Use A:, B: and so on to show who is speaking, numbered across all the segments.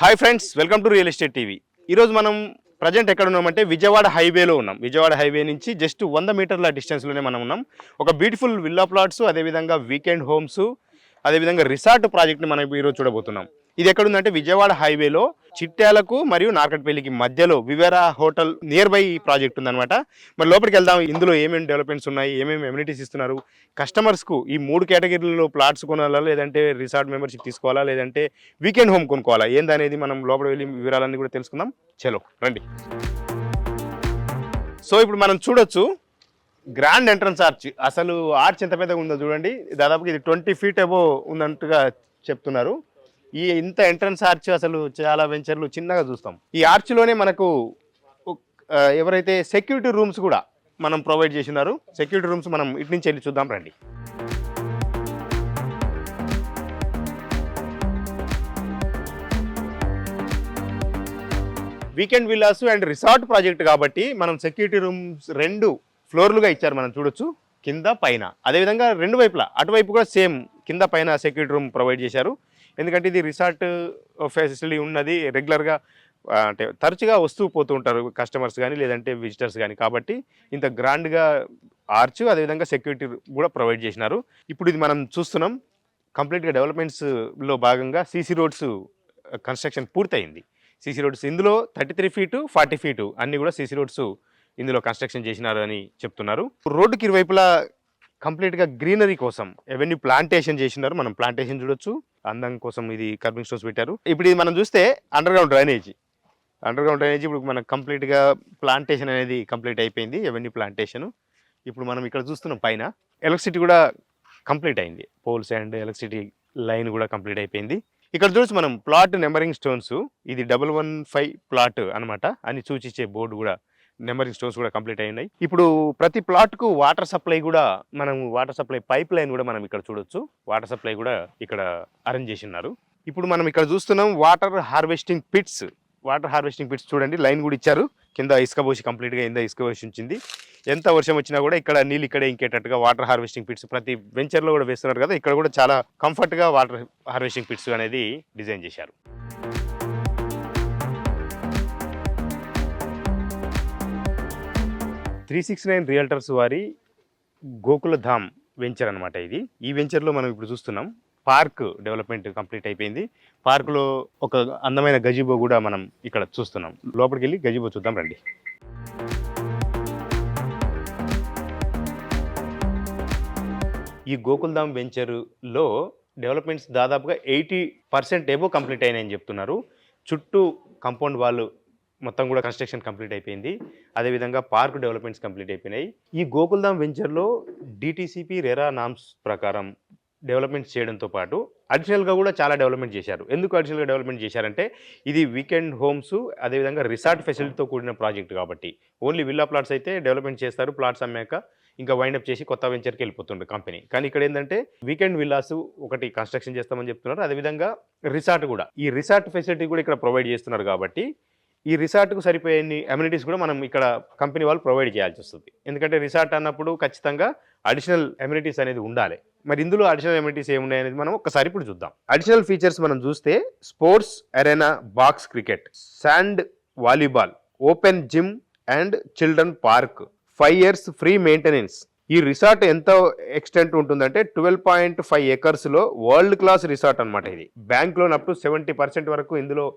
A: Hi friends, welcome to real estate TV. ఈరోజు మనం present ఎక్కడ ఉన్నామంటే విజయవాడ హైవేలో ఉన్నాం. విజయవాడ హైవే నుంచి జస్ట్ 100 మీటర్ల డిస్టెన్స్లోనే మనం ఉన్నాం. ఒక బ్యూటిఫుల్ విల్లా ప్లాట్స్, అదేవిధంగా వీకెండ్ హోమ్స్, అదేవిధంగా రిసార్ట్ ప్రాజెక్ట్ని మనం ఈరోజు చూడబోతున్నాం. ఇది ఎక్కడుందంటే విజయవాడ హైవేలో చిట్యాలకు మరియు నార్కట్పల్లికి మధ్యలో వివేరా హోటల్ నియర్ బై ఈ ప్రాజెక్ట్ ఉందన్నమాట. మరి లోపలికి వెళ్దాం. ఇందులో ఏమేమి డెవలప్మెంట్స్ ఉన్నాయి, ఏమేమి ఎమ్యూనిటీస్ ఇస్తున్నారు, కస్టమర్స్కు ఈ 3 కేటగిరీలలో ప్లాట్స్ కొనాలా, లేదంటే రిసార్ట్ మెంబర్షిప్ తీసుకోవాలా, లేదంటే వీకెండ్ హోమ్ కొనుక్కోవాలా, ఏందనేది మనం లోపలికి వెళ్ళి వివరాలన్నీ కూడా తెలుసుకుందాం. చలో రండి. సో ఇప్పుడు మనం చూడొచ్చు గ్రాండ్ ఎంట్రన్స్ ఆర్చ్. అసలు ఆర్చ్ ఎంత పెద్దగా ఉందో చూడండి. దాదాపుగా ఇది 20 feet అబో ఉన్నట్టుగా చెప్తున్నారు. ఈ ఇంత ఎంట్రన్స్ ఆర్చ్ అసలు చాలా వెంచర్లు చిన్నగా చూస్తాం. ఈ ఆర్చ్లోనే మనకు ఎవరైతే సెక్యూరిటీ రూమ్స్ కూడా మనం ప్రొవైడ్ చేసినారు. సెక్యూరిటీ రూమ్స్ మనం ఇటు నుంచి వెళ్ళి చూద్దాం రండి. Weekend villas and resort project కాబట్టి మనం సెక్యూరిటీ రూమ్స్ 2 ఫ్లోర్లుగా ఇచ్చారు. మనం చూడొచ్చు కింద పైన. అదేవిధంగా 2 వైపులా అటువైపు కూడా సేమ్ కింద పైన సెక్యూరిటీ రూమ్ ప్రొవైడ్ చేశారు. ఎందుకంటే ఇది రిసార్ట్ ఫెసిలిటీ ఉన్నది. రెగ్యులర్గా అంటే తరచుగా వస్తూ పోతూ ఉంటారు కస్టమర్స్ కానీ లేదంటే విజిటర్స్ కానీ. కాబట్టి ఇంత గ్రాండ్గా ఆర్చ్, అదేవిధంగా సెక్యూరిటీ కూడా ప్రొవైడ్ చేసినారు. ఇప్పుడు ఇది మనం చూస్తున్నాం. కంప్లీట్గా డెవలప్మెంట్స్లో భాగంగా సీసీ రోడ్స్ కన్స్ట్రక్షన్ పూర్తయింది. సీసీ రోడ్స్ ఇందులో 33 feet 40 feet అన్నీ కూడా సీసీ రోడ్స్ ఇందులో కన్స్ట్రక్షన్ చేసినారు అని చెప్తున్నారు. రోడ్డుకి ఇరువైపులా కంప్లీట్గా గ్రీనరీ కోసం ఎవెన్యూ ప్లాంటేషన్ చేసినారు. మనం ప్లాంటేషన్ చూడొచ్చు. అందం కోసం ఇది కర్బింగ్ స్టోన్స్ పెట్టారు. ఇప్పుడు ఇది మనం చూస్తే అండర్ గ్రౌండ్ డ్రైనేజీ ఇప్పుడు మనకు కంప్లీట్గా ప్లాంటేషన్ అనేది కంప్లీట్ అయిపోయింది. Avenue plantation. ఇప్పుడు మనం ఇక్కడ చూస్తున్నాం పైన ఎలక్ట్రిసిటీ కూడా కంప్లీట్ అయింది. పోల్స్ అండ్ ఎలక్ట్రిసిటీ లైన్ కూడా కంప్లీట్ అయిపోయింది. ఇక్కడ చూడొచ్చు మనం ప్లాట్ నెంబరింగ్ స్టోన్స్. ఇది 115 ప్లాట్ అనమాట అని సూచించే బోర్డు కూడా, నెంబరింగ్ స్టోన్స్ కూడా కంప్లీట్ అయినాయి. ఇప్పుడు ప్రతి ప్లాట్కు వాటర్ సప్లై కూడా వాటర్ సప్లై పైప్ లైన్ కూడా మనం ఇక్కడ చూడొచ్చు. వాటర్ సప్లై కూడా ఇక్కడ అరేంజ్ చేసి ఉన్నారు. ఇప్పుడు మనం ఇక్కడ చూస్తున్నాం వాటర్ హార్వెస్టింగ్ పిట్స్ చూడండి. లైన్ కూడా ఇచ్చారు. కింద ఇసుక పోసి కంప్లీట్గా ఇసుక పోసి ఉంచింది. ఎంత వర్షం వచ్చినా కూడా ఇక్కడ నీళ్ళు ఇక్కడే ఇంకేటట్టుగా వాటర్ హార్వెస్టింగ్ పిట్స్ ప్రతి వెంచర్లో కూడా వేస్తున్నారు కదా. ఇక్కడ కూడా చాలా కంఫర్ట్గా వాటర్ హార్వెస్టింగ్ పిట్స్ అనేది డిజైన్ చేశారు. త్రీ69 రియల్టర్స్ వారి గోకులధామ్ వెంచర్ అనమాట ఇది. ఈ వెంచర్లో మనం ఇప్పుడు చూస్తున్నాం పార్క్ డెవలప్మెంట్ కంప్లీట్ అయిపోయింది. పార్కులో ఒక అందమైన గజిబో కూడా మనం ఇక్కడ చూస్తున్నాం. లోపలికి వెళ్ళి గజిబో చూద్దాం రండి. ఈ గోకుల్ధామ్ వెంచర్లో డెవలప్మెంట్స్ దాదాపుగా 80% ఏవో కంప్లీట్ అయినాయని చెప్తున్నారు. చుట్టూ కాంపౌండ్ వాళ్ళు మొత్తం కూడా కన్స్ట్రక్షన్ కంప్లీట్ అయిపోయింది. అదేవిధంగా పార్క్ డెవలప్మెంట్స్ కంప్లీట్ అయిపోయినాయి. ఈ గోకుల్ధామ్ వెంచర్లో డిటిసిపి రెరా నామ్స్ ప్రకారం డెవలప్మెంట్స్ చేయడంతో పాటు అడిషనల్గా కూడా చాలా డెవలప్మెంట్ చేశారు. ఎందుకు అడిషనల్గా డెవలప్మెంట్ చేశారంటే ఇది వీకెండ్ హోమ్స్, అదేవిధంగా రిసార్ట్ ఫెసిలిటీతో కూడిన ప్రాజెక్ట్ కాబట్టి ఓన్లీ విల్లా ప్లాట్స్ అయితే డెవలప్మెంట్ చేస్తారు. ప్లాట్స్ అమ్మాక ఇంకా వైండప్ చేసి కొత్త వెంచర్కి వెళ్ళిపోతుండే కంపెనీ. కానీ ఇక్కడ ఏంటంటే వీకెండ్ విల్లాస్ ఒకటి కన్స్ట్రక్షన్ చేస్తామని చెప్తున్నారు. అదేవిధంగా రిసార్ట్ కూడా, ఈ రిసార్ట్ ఫెసిలిటీ కూడా ఇక్కడ ప్రొవైడ్ చేస్తున్నారు. కాబట్టి ఈ రిసార్ట్కు సరిపోయే అమ్యూనిటీస్ కూడా మనం ఇక్కడ కంపెనీ వాళ్ళు ప్రొవైడ్ చేయాల్సి వస్తుంది. ఎందుకంటే రిసార్ట్ అన్నప్పుడు ఖచ్చితంగా అడిషనల్ అమ్యూనిటీస్ అనేది ఉండాలి. మరి ఇందులో అడిషనల్ అమ్యూనిటీస్ ఏమున్నాయి అనేది మనం ఒకసారి ఇప్పుడు చూద్దాం. అడిషనల్ ఫీచర్స్ మనం చూస్తే sports arena, box cricket, sand volleyball, open gym and children park, 5 years free maintenance. ఈ రిసార్ట్ ఎంత ఎక్స్టెంట్ ఉంటుందంటే 12.5 acres వరల్డ్ క్లాస్ రిసార్ట్ అనమాట. ఇది బ్యాంక్ లోన్ అప్ టు 70% వరకు ఇందులో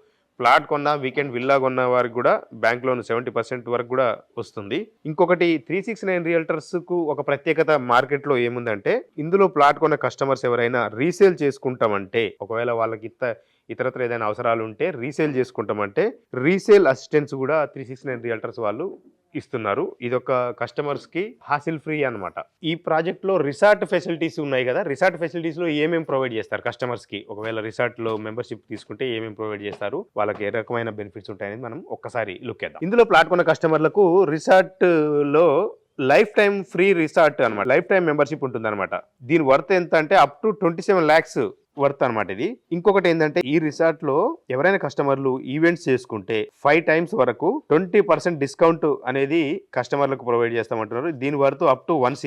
A: ప్లాట్ కొన్నా, వీకెండ్ విల్లా కొన్న వారికి కూడా బ్యాంక్ లోన్ 70% వరకు కూడా వస్తుంది. ఇంకొకటి 369 రియల్టర్స్కు ఒక ప్రత్యేకత మార్కెట్లో ఏముందంటే ఇందులో ప్లాట్ కొన్న కస్టమర్స్ ఎవరైనా రీసేల్ చేసుకుంటామంటే, ఒకవేళ వాళ్ళకి ఇతరత్ర ఏదైనా అవసరాలు ఉంటే రీసేల్ చేసుకుంటామంటే రీసేల్ అసిస్టెన్స్ కూడా 369 రియల్టర్స్ వాళ్ళు ఇస్తున్నారు. ఇదొక కస్టమర్స్కి హాసిల్ ఫ్రీ అనమాట. ఈ ప్రాజెక్ట్లో రిసార్ట్ ఫెసిలిటీస్ ఉన్నాయి కదా. రిసార్ట్ ఫెసిలిటీస్లో ఏమేమి ప్రొవైడ్ చేస్తారు కస్టమర్స్కి, ఒకవేళ రిసార్ట్లో మెంబర్షిప్ తీసుకుంటే ఏమేమి ప్రొవైడ్ చేస్తారు, వాళ్ళకి ఏ రకమైన బెనిఫిట్స్ ఉంటాయనేది మనం ఒక్కసారి లుక్ చేద్దాం. ఇందులో ప్లాట్ కొన్న కస్టమర్లకు రిసార్ట్లో లైఫ్ టైం ఫ్రీ రిసార్ట్ అనమాట, లైఫ్ టైం మెంబర్షిప్ ఉంటుంది అనమాట. దీని వర్త్ ఎంత అంటే అప్ టు 27 lakhs వర్త్ అనమాట ఇది. ఇంకొకటి ఏంటంటే ఈ రిసార్ట్ లో ఎవరైనా కస్టమర్లు ఈవెంట్స్ చేసుకుంటే 5 times వరకు 20% డిస్కౌంట్ అనేది కస్టమర్లకు ప్రొవైడ్ చేస్తామంటున్నారు. దీని వర్త్ అప్ టు 1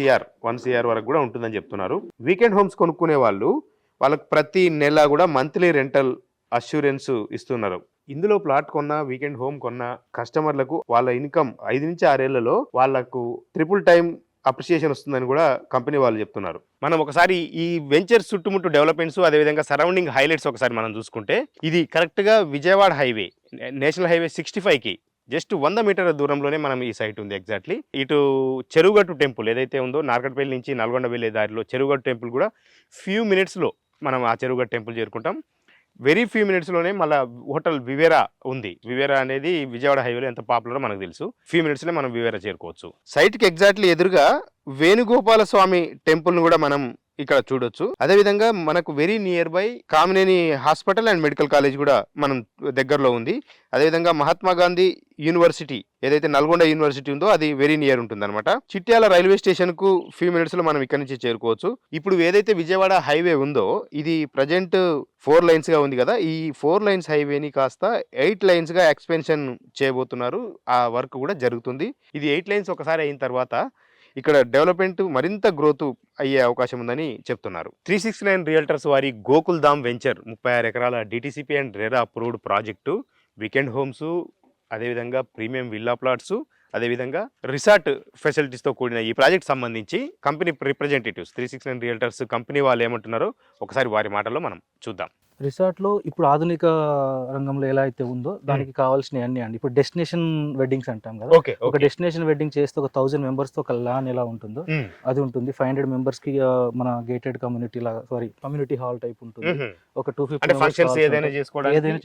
A: CR వరకు కూడా ఉంటుందని చెప్తున్నారు. వీకెండ్ హోమ్స్ కొనుక్కునే వాళ్ళకు ప్రతి నెల కూడా మంత్లీ రెంటల్ అష్యూరెన్స్ ఇస్తున్నారు. ఇందులో ప్లాట్ కొన్న, వీకెండ్ హోమ్ కొన్న కస్టమర్లకు వాళ్ళ ఇన్కమ్ 5 నుంచి 6 ఏళ్లలో వాళ్ళకు ట్రిపుల్ టైం అప్రిసియేషన్ వస్తుందని కూడా కంపెనీ వాళ్ళు చెప్తున్నారు. మనం ఒకసారి ఈ వెంచర్ చుట్టుముట్టు డెవలప్మెంట్స్ అదేవిధంగా సరౌండింగ్ హైలైట్స్ ఒకసారి మనం చూసుకుంటే, ఇది కరెక్ట్గా విజయవాడ హైవే, నేషనల్ హైవే 65కి జస్ట్ 100 మీటర్ల దూరంలోనే మనం ఈ సైట్ ఉంది. ఎగ్జాక్ట్లీ ఇటు చెరువుగట్టు టెంపుల్ ఏదైతే ఉందో, నార్కట్పల్లి నుంచి నల్గొండ వెళ్ళే దారిలో చెరువుగట్టు టెంపుల్ కూడా ఫ్యూ మినిట్స్లో మనం ఆ చెరువుగట్టు టెంపుల్ చేరుకుంటాం. వెరీ ఫ్యూ మినిట్స్లోనే మళ్ళీ హోటల్ వివేరా ఉంది. వివేరా అనేది విజయవాడ హైవేలో ఎంత పాపులరో మనకు తెలుసు. ఫ్యూ మినిట్స్లో మనం వివేరా చేరుకోవచ్చు. సైట్కి ఎగ్జాక్ట్లీ ఎదురుగా వేణుగోపాల స్వామి టెంపుల్ను కూడా మనం ఇక్కడ చూడొచ్చు. అదేవిధంగా మనకు very near by Kamineni hospital and medical college కూడా మనం దగ్గరలో ఉంది. అదేవిధంగా మహాత్మా గాంధీ యూనివర్సిటీ ఏదైతే నల్గొండ యూనివర్సిటీ ఉందో అది వెరీ నియర్ ఉంటుంది అనమాట. చిట్యాల రైల్వే స్టేషన్ కు ఫ్యూ మినిట్స్ లో మనం ఇక్కడ నుంచి చేరుకోవచ్చు. ఇప్పుడు ఏదైతే విజయవాడ హైవే ఉందో ఇది ప్రజెంట్ 4 లైన్స్ గా ఉంది కదా. ఈ 4 లైన్స్ హైవేని కాస్త 8 లైన్స్ గా ఎక్స్పెన్షన్ చేయబోతున్నారు. ఆ వర్క్ కూడా జరుగుతుంది. ఇది 8 లైన్స్ ఒకసారి అయిన తర్వాత ఇక్కడ డెవలప్మెంట్ మరింత గ్రోత్ అయ్యే అవకాశం ఉందని చెప్తున్నారు. 369 రియల్టర్స్ వారి గోకుల్ ధామ్ వెంచర్ 36 ఎకరాల DTCP and RERA approved project, weekend homes, అదేవిధంగా ప్రీమియం విల్లా ప్లాట్స్, అదేవిధంగా రిసార్ట్ ఫెసిలిటీస్తో కూడిన ఈ ప్రాజెక్ట్ సంబంధించి కంపెనీ రిప్రజెంటేటివ్స్ 369 రియల్టర్స్ కంపెనీ వాళ్ళు ఏమంటున్నారో ఒకసారి వారి మాటల్లో మనం చూద్దాం.
B: రిసార్ట్లో ఇప్పుడు ఆధునిక రంగంలో ఎలా అయితే ఉందో దానికి కావాల్సినవి అన్ని అండి. ఇప్పుడు డెస్టినేషన్ వెడ్డింగ్స్ అంటాం కదా. ఒక డెస్టినేషన్ వెడ్డింగ్ చేస్తే ఒక 1000 members తో ఒక లాన్ ఎలా ఉంటుందో అది ఉంటుంది. 500 members కి మన గేటెడ్ కమ్యూనిటీ లాగా కమ్యూనిటీ హాల్ టైప్ ఉంటుంది. ఒక 250 ఏదైనా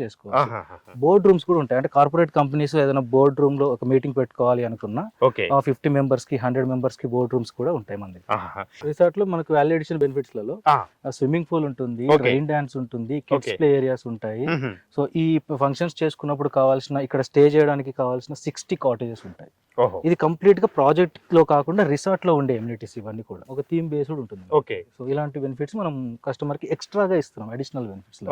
B: చేసుకోవచ్చు. బోర్డ్ రూమ్స్ కూడా ఉంటాయి. అంటే కార్పొరేట్ కంపెనీస్ ఏదైనా బోర్డ్ రూమ్ లో ఒక మీటింగ్ పెట్టుకోవాలి అనుకున్నా 50 members కి 100 members కి బోర్డ్ రూమ్స్ కూడా ఉంటాయి మన దగ్గర. రిసార్ట్ లో మనకు వాల్యూ అడిషన్ బెనిఫిట్స్ లలో స్విమ్మింగ్ పూల్ ఉంటుంది, రెయిన్ డాన్స్ ఉంటుంది, కిడ్స్ ప్లే ఏరియాస్ ఉంటాయి. సో ఈ ఫంక్షన్స్ చేసుకున్నప్పుడు కావాల్సిన ఇక్కడ స్టే చేయడానికి కావాల్సిన 60 కాటేజెస్ ఉంటాయి. ఇది కంప్లీట్ గా ప్రాజెక్ట్ లో కాకుండా రిసార్ట్ లో ఉండే ఎమ్యూనిటీస్ ఇవన్నీ కూడా ఒక థీమ్ బేస్డ్ ఉంటుంది. సో ఇలాంటి బెనిఫిట్స్ మనం కస్టమర్ కి ఎక్స్ట్రాగా ఇస్తున్నాం, అడిషనల్ బెనిఫిట్స్.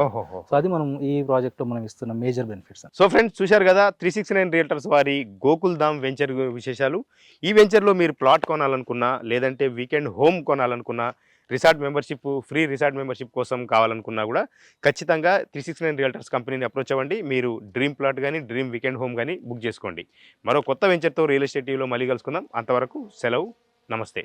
B: సో అది మనం ఈ ప్రాజెక్ట్ లో మనం ఇస్తున్న మేజర్ బెనిఫిట్స్.
A: సో ఫ్రెండ్స్ చూశారు కదా 369 రియల్టర్స్ వారి గోకుల్ ధామ్ వెంచర్ విశేషాలు. ఈ వెంచర్ లో మీరు ప్లాట్ కొనాలనుకున్నా, లేదంటే వీకెండ్ హోమ్ కొనాలనుకున్నా, resort membership, free resort membership కోసం కావాలనుకున్నా కూడా ఖచ్చితంగా 369 రియల్టర్స్ కంపెనీని అప్రోచ్ అవ్వండి. మీరు డ్రీమ్ ప్లాట్ కానీ డ్రీమ్ వీకెండ్ హోమ్ కానీ బుక్ చేసుకోండి. మరో కొత్త వెంచర్తో రియల్ ఎస్టేట్ టీవీలో మళ్ళీ కలుసుకుందాం. అంతవరకు సెలవు, నమస్తే.